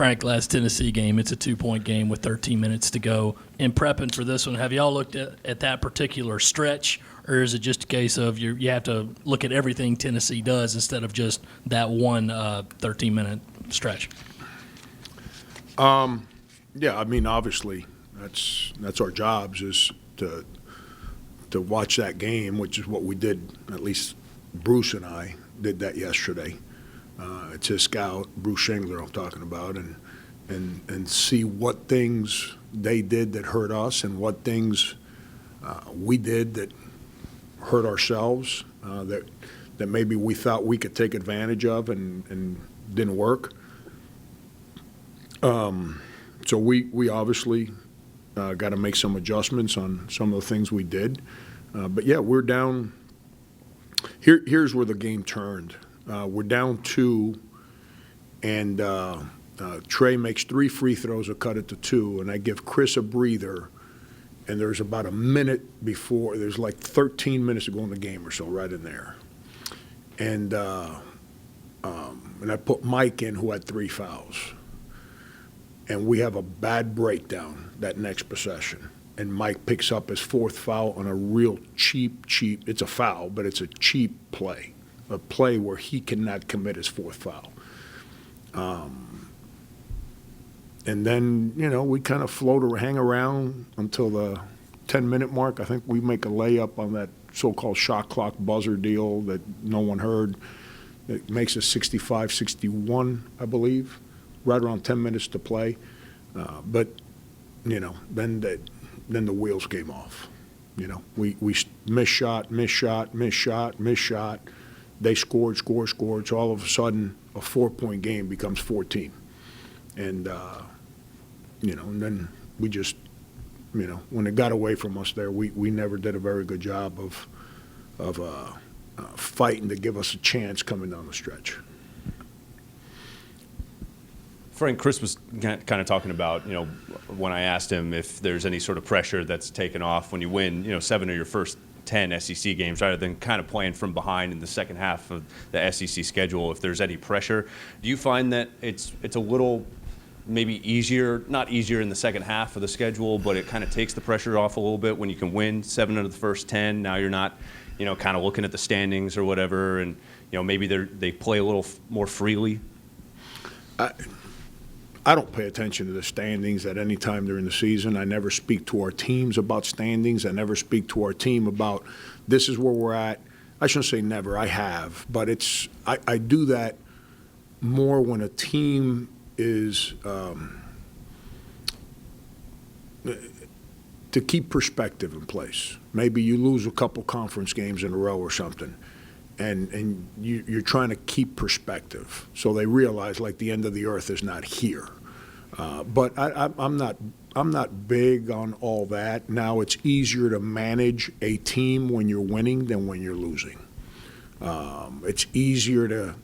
Frank, last Tennessee game, it's a 2-point game with 13 minutes to go. In prepping for this one, have y'all looked at that particular stretch, or is it just a case of you have to look at everything Tennessee does instead of just that one 13-minute stretch? Yeah, I mean, obviously, that's our jobs is to watch that game, which is what we did. At least Bruce and I did that yesterday. It's his scout, Bruce Shingler, I'm talking about, and see what things they did that hurt us and what things we did that hurt ourselves that maybe we thought we could take advantage of and didn't work. So we obviously got to make some adjustments on some of the things we did. But, yeah, we're down. Here's where the game turned. We're down 2, and Trey makes 3 free throws to cut it to 2, and I give Chris a breather, and there's about a minute before. There's like 13 minutes to go in the game or so right in there. And I put Mike in, who had 3 fouls. And we have a bad breakdown that next possession. And Mike picks up his 4th foul on a real cheap, it's a foul, but it's a cheap play, a play where he cannot commit his 4th foul. And then, we kind of float or hang around until the 10-minute mark. I think we make a layup on that so-called shot clock buzzer deal that no one heard. It makes it 65-61, I believe, right around 10 minutes to play. But, then the wheels came off. We missed shot. They scored. So all of a sudden, a 4-point game becomes 14. And, and then we just, when it got away from us there, we never did a very good job of fighting to give us a chance coming down the stretch. Frank, Chris was kind of talking about, when I asked him if there's any sort of pressure that's taken off when you win, 7 of your first 10 SEC games, rather than kind of playing from behind in the second half of the SEC schedule, if there's any pressure. Do you find that it's a little maybe easier, not easier in the second half of the schedule, but it kind of takes the pressure off a little bit when you can win 7 of the first 10? Now you're not, kind of looking at the standings or whatever, and, maybe they play a little more freely? I don't pay attention to the standings at any time during the season. I never speak to our teams about standings. I never speak to our team about this is where we're at. I shouldn't say never. I have. But I do that more when a team is to keep perspective in place. Maybe you lose a couple conference games in a row or something. And you're trying to keep perspective so they realize like the end of the earth is not here. But I'm not big on all that. Now it's easier to manage a team when you're winning than when you're losing. It's easier to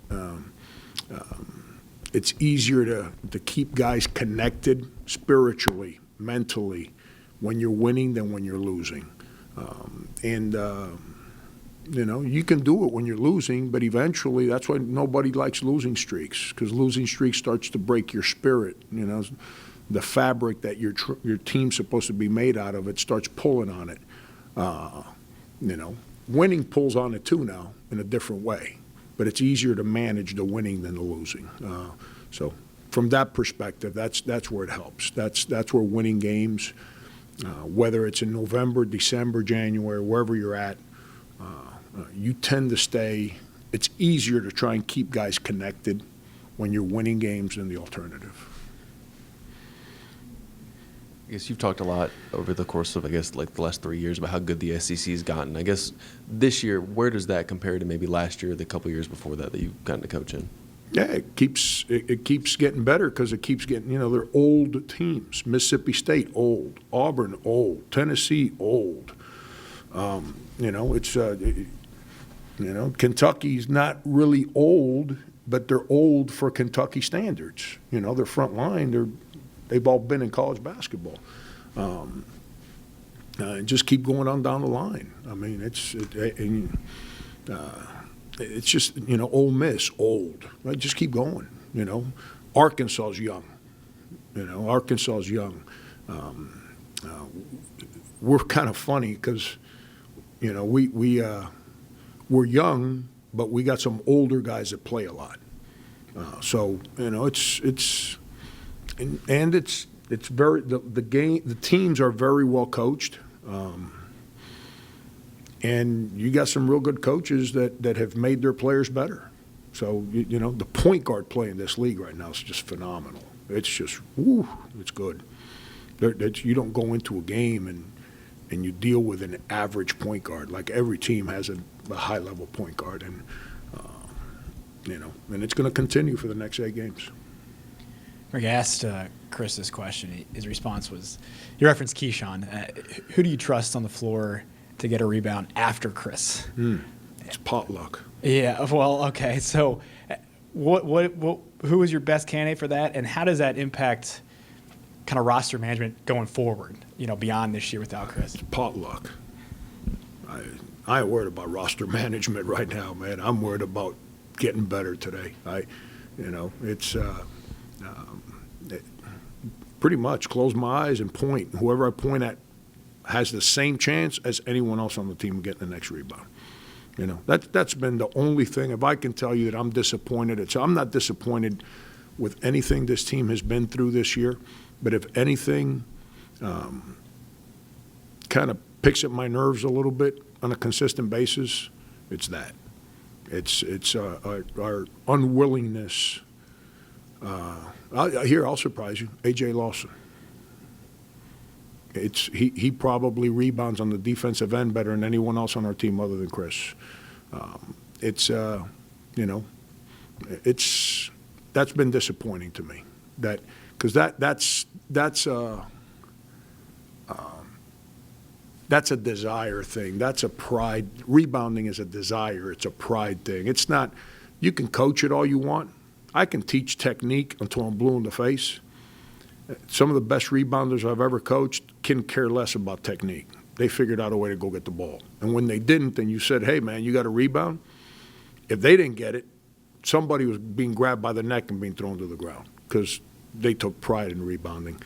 keep guys connected spiritually, mentally, when you're winning than when you're losing. You can do it when you're losing, but eventually that's why nobody likes losing streaks, because losing streaks starts to break your spirit. The fabric that your team's supposed to be made out of, it starts pulling on it. Winning pulls on it too now in a different way, but it's easier to manage the winning than the losing. So from that perspective, that's where it helps. That's where winning games, whether it's in November, December, January, wherever you're at, you tend to stay. It's easier to try and keep guys connected when you're winning games than the alternative. I guess you've talked a lot over the course of, the last 3 years about how good the SEC has gotten. I guess this year, where does that compare to maybe last year, the couple years before that you've gotten to coach in? Yeah, it keeps getting better because it keeps getting, they're old teams. Mississippi State, old. Auburn, old. Tennessee, old. Kentucky's not really old, but they're old for Kentucky standards. Their front line, they've all been in college basketball. Just keep going on down the line. I mean, it's just, Ole Miss, old. Right? Just keep going, Arkansas's young. Arkansas is young. We're kind of funny because, we're young, but we got some older guys that play a lot. So it's very the teams are very well coached, and you got some real good coaches that have made their players better. So the point guard play in this league right now is just phenomenal. It's just it's good. You don't go into a game and you deal with an average point guard. Like every team has a high level point guard, and and it's going to continue for the next 8 games. Rick, I asked Chris this question. His response was, you referenced Keyshawn. Who do you trust on the floor to get a rebound after Chris? It's potluck. Yeah, well, okay. So who is your best candidate for that, and how does that impact kind of roster management going forward, beyond this year without Chris? Potluck. I ain't worried about roster management right now, man. I'm worried about getting better today. It's pretty much close my eyes and point. Whoever I point at has the same chance as anyone else on the team getting the next rebound. That's been the only thing. If I can tell you that I'm disappointed, I'm not disappointed with anything this team has been through this year. But if anything kind of picks at my nerves a little bit on a consistent basis, it's that. It's our unwillingness. I'll surprise you. A.J. Lawson. He probably rebounds on the defensive end better than anyone else on our team other than Chris. That's been disappointing to me. Because that's a desire thing. That's a pride. Rebounding is a desire. It's a pride thing. It's not. You can coach it all you want. I can teach technique until I'm blue in the face. Some of the best rebounders I've ever coached can care less about technique. They figured out a way to go get the ball. And when they didn't, then you said, hey, man, you got a rebound? If they didn't get it, somebody was being grabbed by the neck and being thrown to the ground because they took pride in rebounding.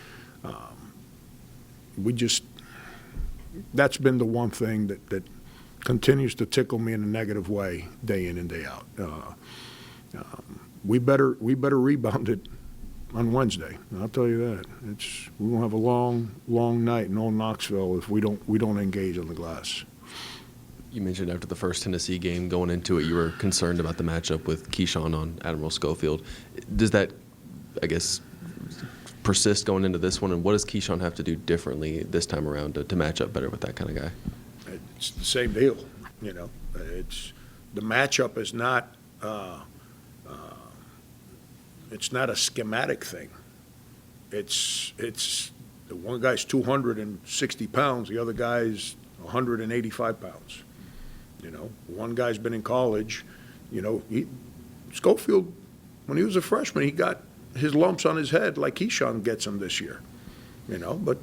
That's been the one thing that continues to tickle me in a negative way day in and day out. We better rebound it on Wednesday. I'll tell you that. We're gonna have a long night in old Knoxville if we don't engage on the glass. You mentioned after the first Tennessee game going into it, you were concerned about the matchup with Keyshawn on Admiral Schofield. Does that, I guess, persist going into this one? And what does Keyshawn have to do differently this time around to match up better with that kind of guy? It's the same deal. It's the matchup is not. It's not a schematic thing. It's the one guy's 260 pounds, the other guy's 185 pounds. One guy's been in college. Schofield, when he was a freshman, he got his lumps on his head like Keyshawn gets them this year. But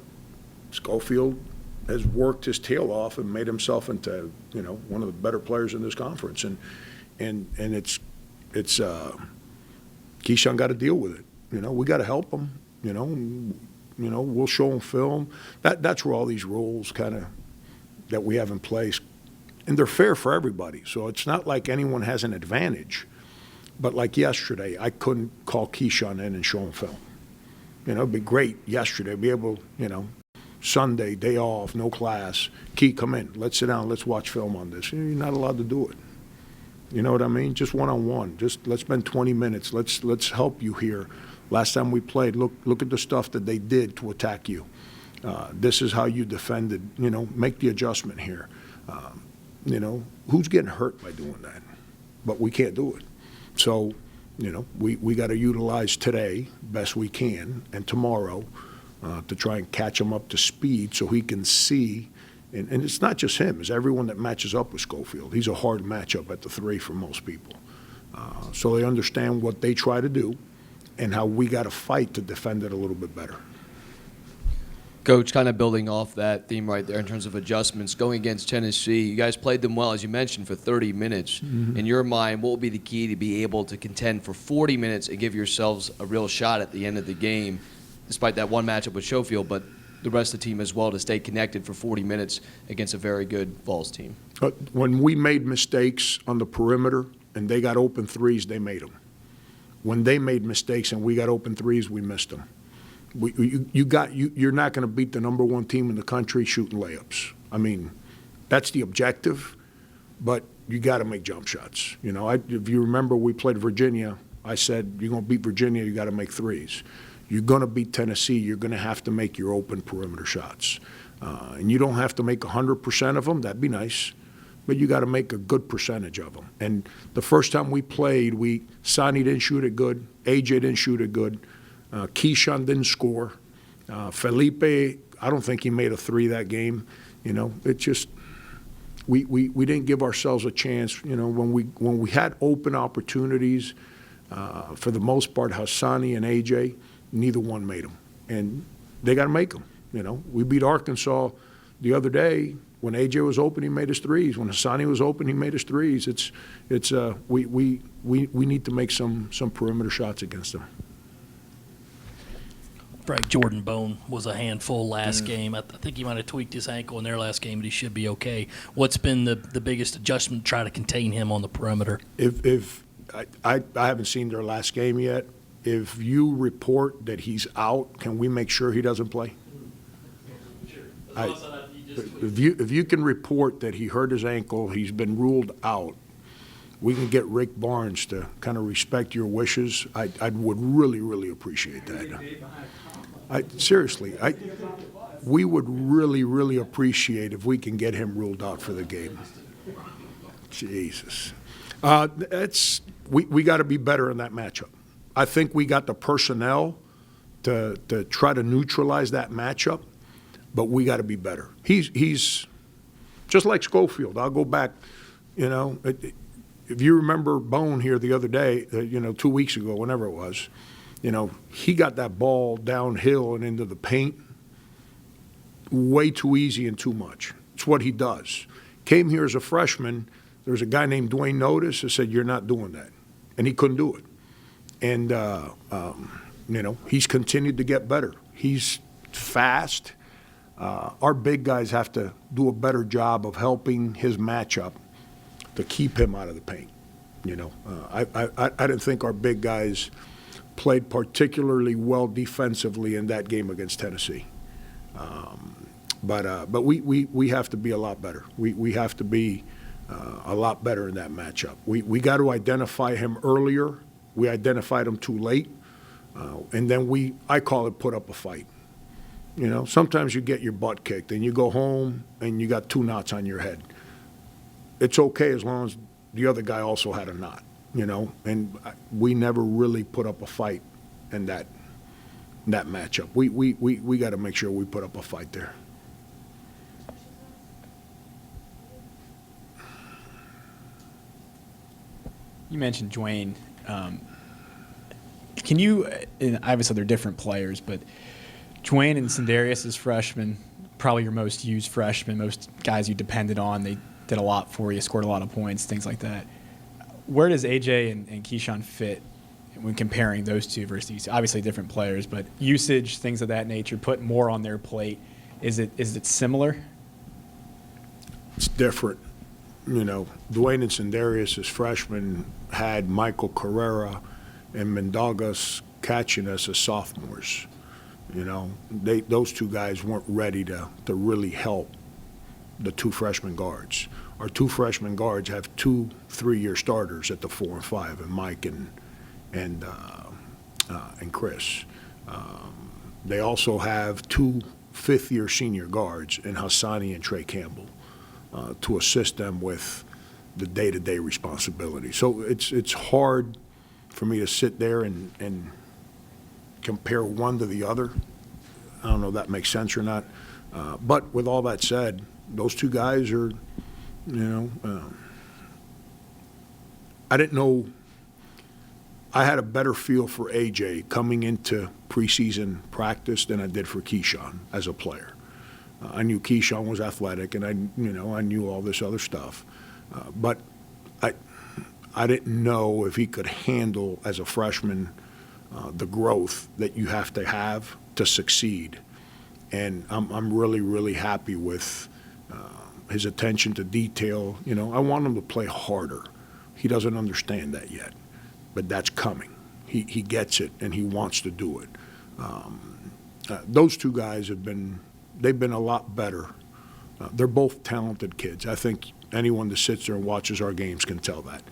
Schofield has worked his tail off and made himself into one of the better players in this conference, and it's Keyshawn got to deal with it. We got to help him. We'll show him film. That's where all these rules kind of that we have in place, and they're fair for everybody. So it's not like anyone has an advantage. But like yesterday, I couldn't call Keyshawn in and show him film. It'd be great yesterday, be able, Sunday, day off, no class. Key, come in. Let's sit down. Let's watch film on this. You're not allowed to do it. You know what I mean? Just one-on-one. Just let's spend 20 minutes. Let's help you here. Last time we played, look at the stuff that they did to attack you. This is how you defended. Make the adjustment here. Who's getting hurt by doing that? But we can't do it. So, we got to utilize today best we can and tomorrow to try and catch him up to speed so he can see. And it's not just him. It's everyone that matches up with Schofield. He's a hard matchup at the 3 for most people. So they understand what they try to do and how we got to fight to defend it a little bit better. Coach, kind of building off that theme right there in terms of adjustments, going against Tennessee, you guys played them well, as you mentioned, for 30 minutes. Mm-hmm. In your mind, what will be the key to be able to contend for 40 minutes and give yourselves a real shot at the end of the game? despite that one matchup with Schofield, but the rest of the team as well to stay connected for 40 minutes against a very good Vols team. But when we made mistakes on the perimeter and they got open threes, they made them. When they made mistakes and we got open threes, we missed them. You're not going to beat the number one team in the country shooting layups. I mean, that's the objective, but you got to make jump shots. You know, if you remember, we played Virginia. I said, you're going to beat Virginia, you got to make threes. You're going to beat Tennessee, you're going to have to make your open perimeter shots. And you don't have to make 100% of them. That'd be nice. But you got to make a good percentage of them. And the first time we played, Sonny didn't shoot it good. AJ didn't shoot it good. Keyshawn didn't score. Felipe, I don't think he made a three that game. You know, it just we didn't give ourselves a chance. You know, when we had open opportunities, for the most part, Hassani and AJ, neither one made them, and they got to make them. You know, we beat Arkansas the other day. When AJ was open, he made his threes. When Hassani was open, he made his threes. We need to make some perimeter shots against them. Frank, Jordan Bone was a handful last game. I think he might have tweaked his ankle in their last game, but he should be okay. What's been the biggest adjustment to try to contain him on the perimeter? If I haven't seen their last game yet. If you report that he's out, can we make sure he doesn't play? If you can report that he hurt his ankle, he's been ruled out, we can get Rick Barnes to kind of respect your wishes. I would really, really appreciate that. Seriously, we would really, really appreciate if we can get him ruled out for the game. Jesus. We got to be better in that matchup. I think we got the personnel to try to neutralize that matchup, but we got to be better. He's just like Schofield. I'll go back, you know, if you remember Bone here the other day, 2 weeks ago, whenever it was, you know, he got that ball downhill and into the paint way too easy and too much. It's what he does. Came here as a freshman. There was a guy named Dwayne Notice that said, you're not doing that. And he couldn't do it. And, he's continued to get better. He's fast. Our big guys have to do a better job of helping his matchup to keep him out of the paint. You know, I didn't think our big guys played particularly well defensively in that game against Tennessee. But we have to be a lot better. We have to be a lot better in that matchup. We got to identify him earlier. We identified him too late. And then I call it put up a fight. You know, sometimes you get your butt kicked and you go home and you got 2 knots on your head. It's okay as long as the other guy also had a knot, you know, and we never really put up a fight in that matchup. We got to make sure we put up a fight there. You mentioned Dwayne. Can you, and obviously they're different players, but Dwayne and Sindarius as freshmen, probably your most used freshmen, most guys you depended on. They did a lot for you, scored a lot of points, things like that. Where does AJ and Keyshawn fit when comparing those two versus these? Obviously different players, but usage, things of that nature, put more on their plate. Is it similar? It's different. You know, Dwayne and Sindarius as freshmen had Michael Carrera and Mendogas catching us as sophomores. You know, those two guys weren't ready to really help the 2 freshman guards. Our 2 freshman guards have 2 3-year starters at the 4 and 5, and Mike and Chris. They also have 2 5th-year senior guards in Hassani and Trey Campbell to assist them with the day-to-day responsibility. So it's hard for me to sit there and compare one to the other. I don't know if that makes sense or not. But with all that said, those 2 guys are, I didn't know. I had a better feel for AJ coming into preseason practice than I did for Keyshawn as a player. I knew Keyshawn was athletic, and I knew all this other stuff. But I didn't know if he could handle as a freshman the growth that you have to succeed. And I'm really, really happy with his attention to detail. You know, I want him to play harder. He doesn't understand that yet, but that's coming. He gets it, and he wants to do it. Those two guys they've been a lot better. They're both talented kids. I think anyone that sits there and watches our games can tell that.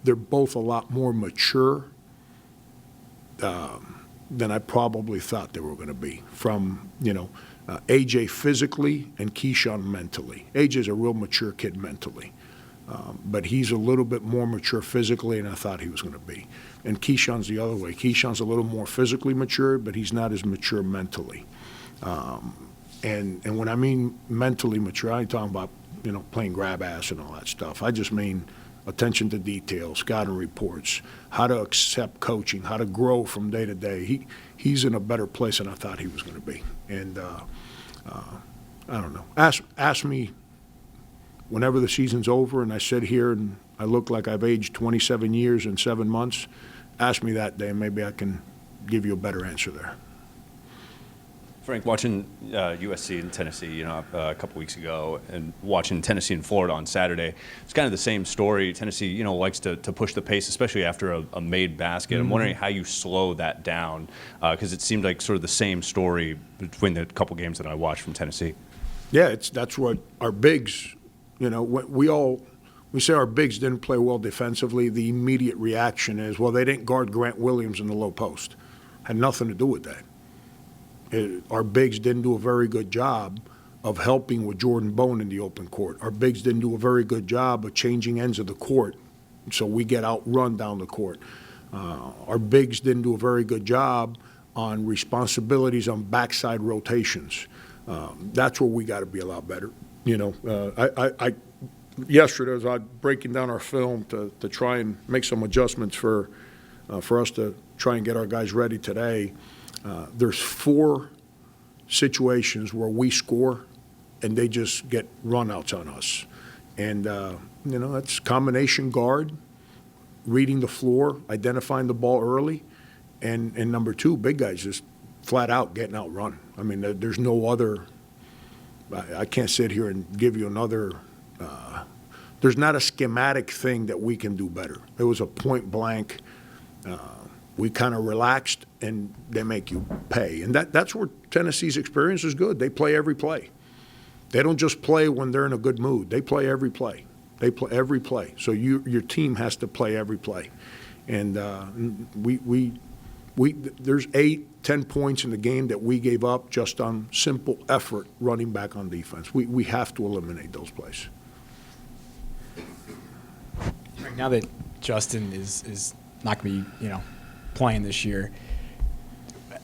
They're both a lot more mature than I probably thought they were going to be. From, AJ physically and Keyshawn mentally. AJ's a real mature kid mentally. But he's a little bit more mature physically than I thought he was going to be. And Keyshawn's the other way. Keyshawn's a little more physically mature, but he's not as mature mentally. And when I mean mentally mature, I ain't talking about, playing grab ass and all that stuff. I just mean attention to detail, scouting reports, how to accept coaching, how to grow from day to day. He's in a better place than I thought he was going to be. And I don't know. Ask me whenever the season's over and I sit here and I look like I've aged 27 years and 7 months, ask me that day and maybe I can give you a better answer there. Frank, watching USC and Tennessee, a couple weeks ago, and watching Tennessee and Florida on Saturday, it's kind of the same story. Tennessee, likes to push the pace, especially after a made basket. I'm wondering how you slow that down, because it seemed like sort of the same story between the couple games that I watched from Tennessee. Yeah, that's what our bigs, we say our bigs didn't play well defensively. The immediate reaction is, well, they didn't guard Grant Williams in the low post. Had nothing to do with that. Our bigs didn't do a very good job of helping with Jordan Bone in the open court. Our bigs didn't do a very good job of changing ends of the court, so we get outrun down the court. Our bigs didn't do a very good job on responsibilities on backside rotations. That's where we got to be a lot better. Yesterday, as I was breaking down our film to try and make some adjustments for us to try and get our guys ready today, there's 4 situations where we score and they just get runouts on us. And, that's combination guard, reading the floor, identifying the ball early, and number 2, big guys just flat out getting outrun. I mean, there's no other – I can't sit here and give you another there's not a schematic thing that we can do better. It was a point blank we kind of relaxed, and they make you pay. And that's where Tennessee's experience is good. They play every play. They don't just play when they're in a good mood. They play every play. They play every play. So your team has to play every play. And there's 8-10 points in the game that we gave up just on simple effort running back on defense. We have to eliminate those plays. Now that Justin is not going to be, playing this year,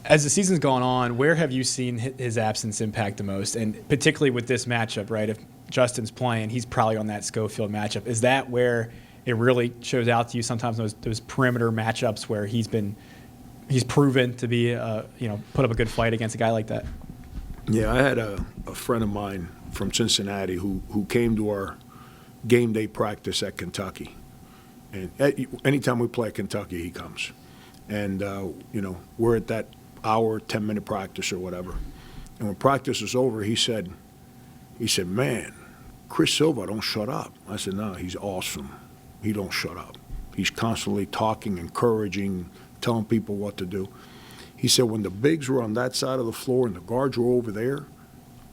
as the season's gone on, where have you seen his absence impact the most? And particularly with this matchup, right? If Justin's playing, he's probably on that Schofield matchup. Is that where it really shows out to you sometimes, those perimeter matchups where he's proven to be, put up a good fight against a guy like that? Yeah, I had a friend of mine from Cincinnati who came to our game day practice at Kentucky. And anytime we play at Kentucky, he comes. And, we're at that hour, 10-minute practice or whatever. And when practice is over, he said, man, Chris Silva don't shut up. I said, no, he's awesome. He don't shut up. He's constantly talking, encouraging, telling people what to do. He said when the bigs were on that side of the floor and the guards were over there,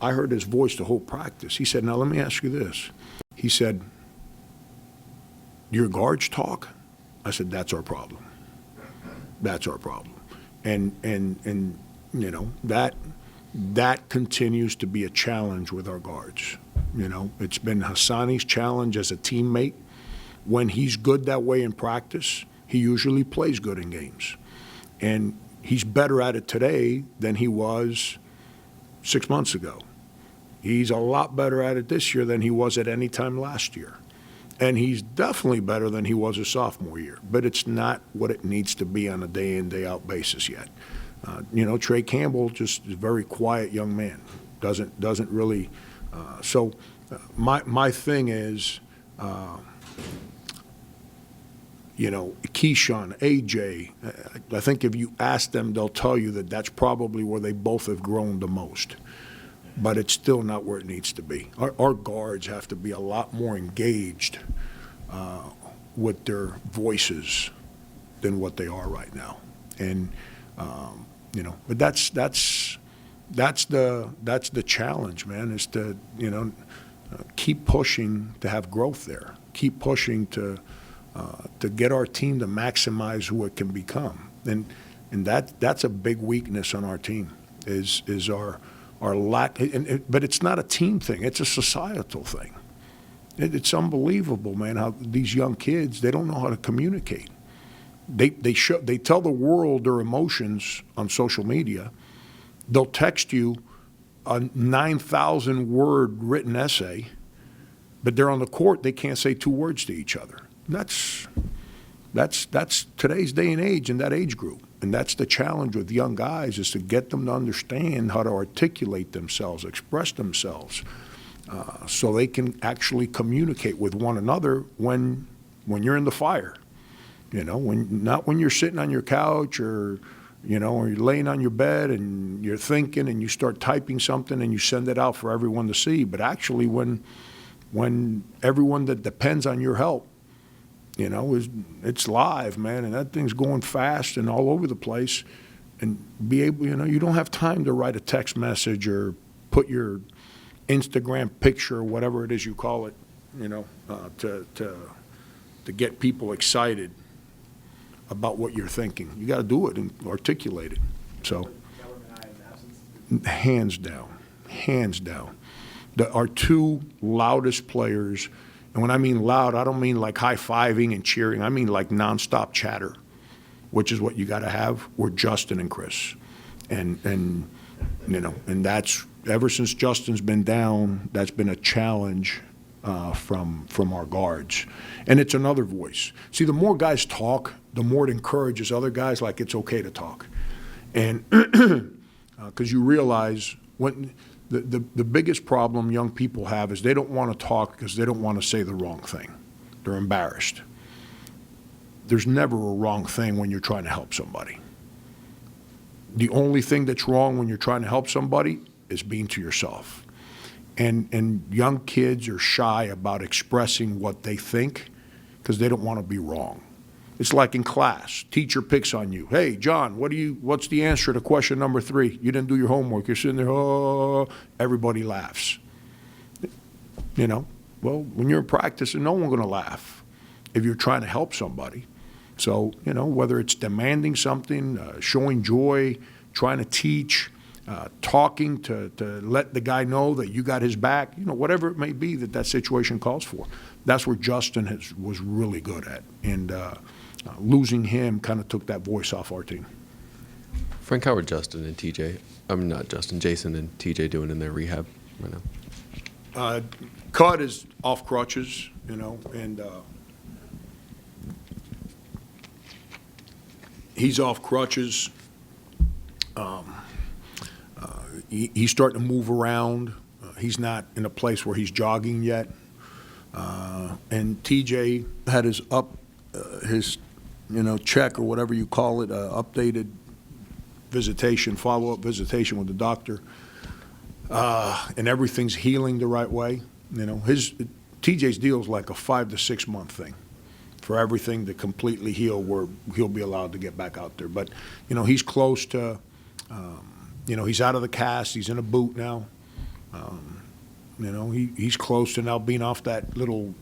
I heard his voice the whole practice. He said, now let me ask you this. He said, your guards talk? I said, that's our problem. That's our problem. And that continues to be a challenge with our guards. It's been Hassani's challenge as a teammate. When he's good that way in practice, he usually plays good in games. And he's better at it today than he was 6 months ago. He's a lot better at it this year than he was at any time last year. And he's definitely better than he was a sophomore year. But it's not what it needs to be on a day-in, day-out basis yet. Trey Campbell just is a very quiet young man. Doesn't really. My thing is Keyshawn, AJ, I think if you ask them, they'll tell you that that's probably where they both have grown the most. But it's still not where it needs to be. Our guards have to be a lot more engaged with their voices than what they are right now. And, but that's the challenge, man, is to, keep pushing to have growth there. Keep pushing to get our team to maximize who it can become. And that's a big weakness on our team is our lack. But it's not a team thing. It's a societal thing. It's unbelievable, man, how these young kids, they don't know how to communicate. They tell the world their emotions on social media. They'll text you a 9,000-word written essay, but they're on the court, they can't say 2 words to each other. That's today's day and age in that age group. And that's the challenge with young guys, is to get them to understand how to articulate themselves, express themselves, so they can actually communicate with one another when you're in the fire. Not when you're sitting on your couch or you're laying on your bed and you're thinking and you start typing something and you send it out for everyone to see, but actually when everyone that depends on your help, it's live, man, and that thing's going fast and all over the place, and be able, you don't have time to write a text message or put your Instagram picture or whatever it is you call it, to get people excited about what you're thinking. You got to do it and articulate it. So, hands down. Our 2 loudest players, and when I mean loud, I don't mean like high-fiving and cheering. I mean like nonstop chatter, which is what you got to have, were Justin and Chris. And that's, ever since Justin's been down, that's been a challenge from our guards. And it's another voice. See, the more guys talk, the more it encourages other guys, like it's okay to talk. And because you realize when the biggest problem young people have is they don't want to talk because they don't want to say the wrong thing. They're embarrassed. There's never a wrong thing when you're trying to help somebody. The only thing that's wrong when you're trying to help somebody is being to yourself. And young kids are shy about expressing what they think because they don't want to be wrong. It's like in class, teacher picks on you. Hey, John, what's the answer to question number 3? You didn't do your homework. You're sitting there, oh, everybody laughs. Well, when you're practicing, no one's going to laugh if you're trying to help somebody. So, whether it's demanding something, showing joy, trying to teach, talking to let the guy know that you got his back, whatever it may be that situation calls for. That's where Justin was really good at. And losing him kind of took that voice off our team. Frank, how are Jason and TJ doing in their rehab right now? Cud is off crutches, and he's off crutches. He's starting to move around. He's not in a place where he's jogging yet. And TJ had his check or whatever you call it, updated visitation, follow-up visitation with the doctor, and everything's healing the right way. TJ's deal is like a 5 to 6 month thing for everything to completely heal, where he'll be allowed to get back out there. But he's close to. He's out of the cast. He's in a boot now. He's close to now being off that little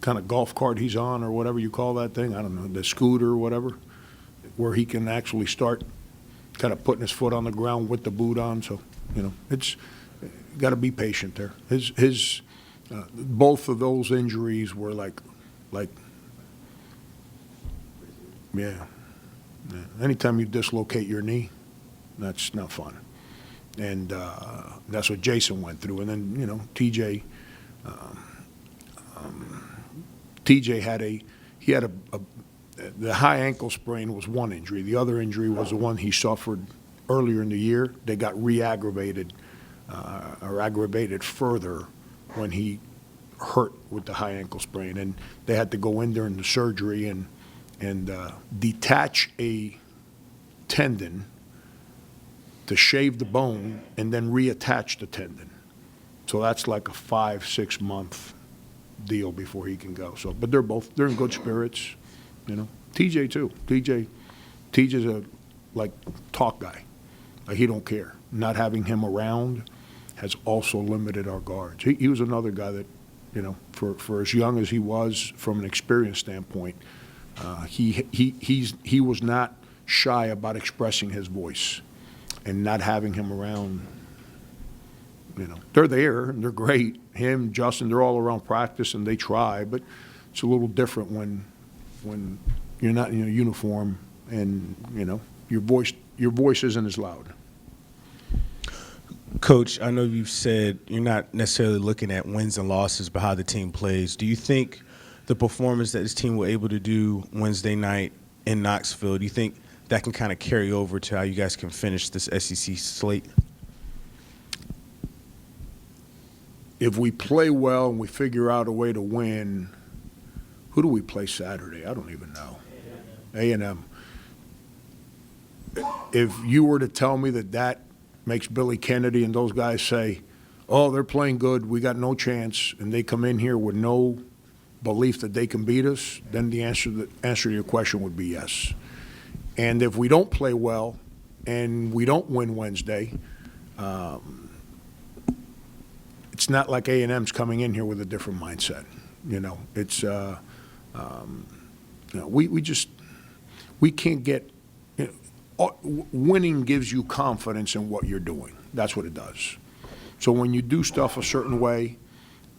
kind of golf cart he's on, or whatever you call that thing. I don't know, the scooter or whatever, where he can actually start kind of putting his foot on the ground with the boot on. So, it's got to be patient there. His both of those injuries were like, yeah. Anytime you dislocate your knee, that's not fun. And that's what Jason went through. And then, TJ had the high ankle sprain was one injury. The other injury was the one he suffered earlier in the year. They got aggravated further when he hurt with the high ankle sprain. And they had to go in during the surgery and and detach a tendon to shave the bone and then reattach the tendon. So that's like a 5-6 month deal before he can go. So, but they're in good spirits, you know. TJ too. TJ's a talk guy. He don't care. Not having him around has also limited our guards. He was another guy that, you know, for as young as he was, from an experience standpoint, he was not shy about expressing his voice, and not having him around. You know, they're there and they're great. Him, Justin, they're all around practice and they try, but it's a little different when you're not in a uniform and, you know, your voice isn't as loud. Coach, I know you've said you're not necessarily looking at wins and losses, but how the team plays. Do you think the performance that this team were able to do Wednesday night in Knoxville, do you think that can kind of carry over to how you guys can finish this SEC slate? If we play well and we figure out a way to win, who do we play Saturday? I don't even know. A&M. If you were to tell me that makes Billy Kennedy and those guys say, oh, they're playing good, we got no chance, and they come in here with no belief that they can beat us, then the answer to your question would be yes. And if we don't play well and we don't win Wednesday, it's not like A&M's coming in here with a different mindset. You know, it's you know, we can't get, you know, winning gives you confidence in what you're doing. That's what it does. So when you do stuff a certain way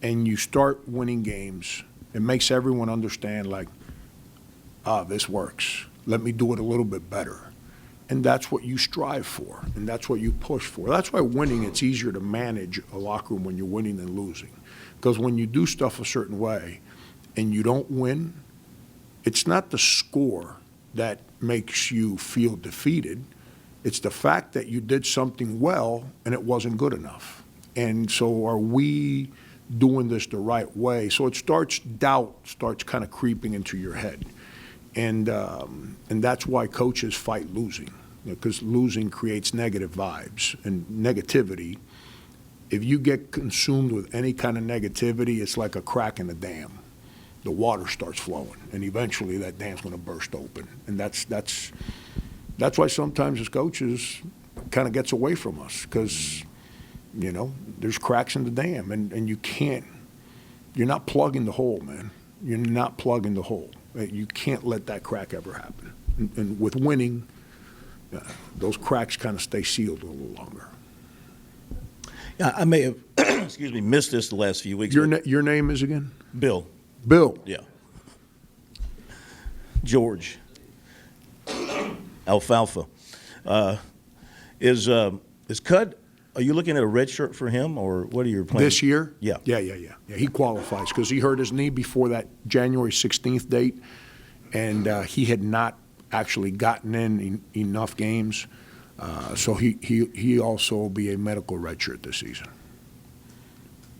and you start winning games, it makes everyone understand, like, this works. Let me do it a little bit better. And that's what you strive for, and that's what you push for. That's why winning, it's easier to manage a locker room when you're winning than losing. Because when you do stuff a certain way and you don't win, it's not the score that makes you feel defeated. It's the fact that you did something well and it wasn't good enough. And so are we doing this the right way? So doubt starts kind of creeping into your head. And that's why coaches fight losing, because losing creates negative vibes and negativity. If you get consumed with any kind of negativity, it's like a crack in a dam. The water starts flowing, and eventually that dam's going to burst open. And that's why sometimes as coaches kind of gets away from us, because, you know, there's cracks in the dam, and you're not plugging the hole, man. You're not plugging the hole. You can't let that crack ever happen. And with winning, those cracks kind of stay sealed a little longer. Yeah, I may have, excuse me, missed this the last few weeks. Your name is again? Bill. Bill. Yeah. George. Alfalfa. Is Cud, are you looking at a red shirt for him, or what are your plans? This year? Yeah. Yeah, he qualifies because he hurt his knee before that January 16th date, and he had not actually gotten in enough games. So he also will be a medical redshirt this season.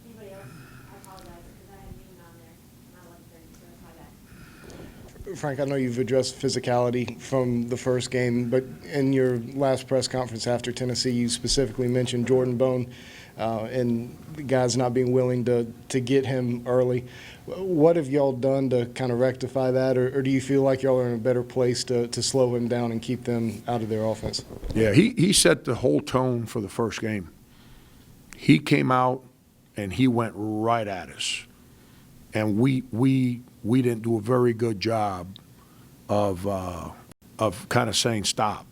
Anybody else? I apologize because I had a meeting on there. I wasn't there, so my bad. Frank, I know you've addressed physicality from the first game, but in your last press conference after Tennessee, you specifically mentioned Jordan Bone and the guys not being willing to get him early. What have y'all done to kind of rectify that, or do you feel like y'all are in a better place to slow him down and keep them out of their offense? Yeah, he set the whole tone for the first game. He came out and he went right at us, and we didn't do a very good job of kind of saying stop,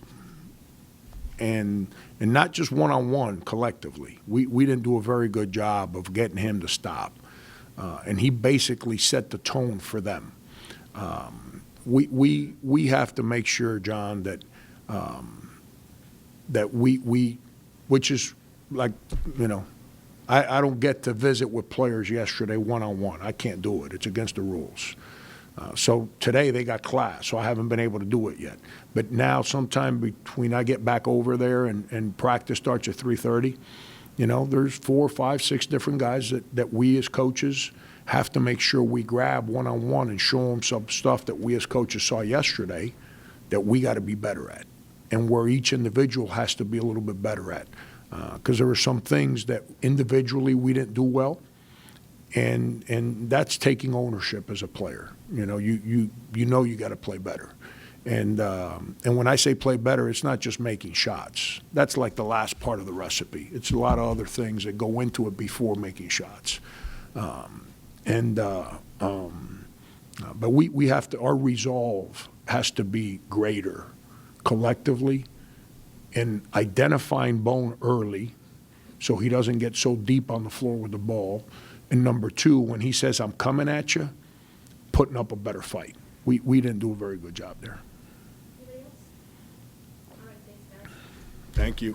and not just one-on-one, collectively. We didn't do a very good job of getting him to stop, and he basically set the tone for them. We have to make sure, John, that that we which is like, you know, I don't get to visit with players yesterday one-on-one. I can't do it. It's against the rules. So today they got class, so I haven't been able to do it yet. But now sometime between I get back over there and practice starts at 3:30, you know, there's 4, 5, 6 different guys that we as coaches have to make sure we grab one-on-one and show them some stuff that we as coaches saw yesterday that we got to be better at, and where each individual has to be a little bit better at. Because there were some things that individually we didn't do well, and that's taking ownership as a player. You know you got to play better. And when I say play better, it's not just making shots. That's like the last part of the recipe. It's a lot of other things that go into it before making shots. But we have to, our resolve has to be greater collectively in identifying Bone early so he doesn't get so deep on the floor with the ball. And number two, when he says, I'm coming at you, putting up a better fight. We didn't do a very good job there. Anybody else? All right, thanks, guys. Thank you.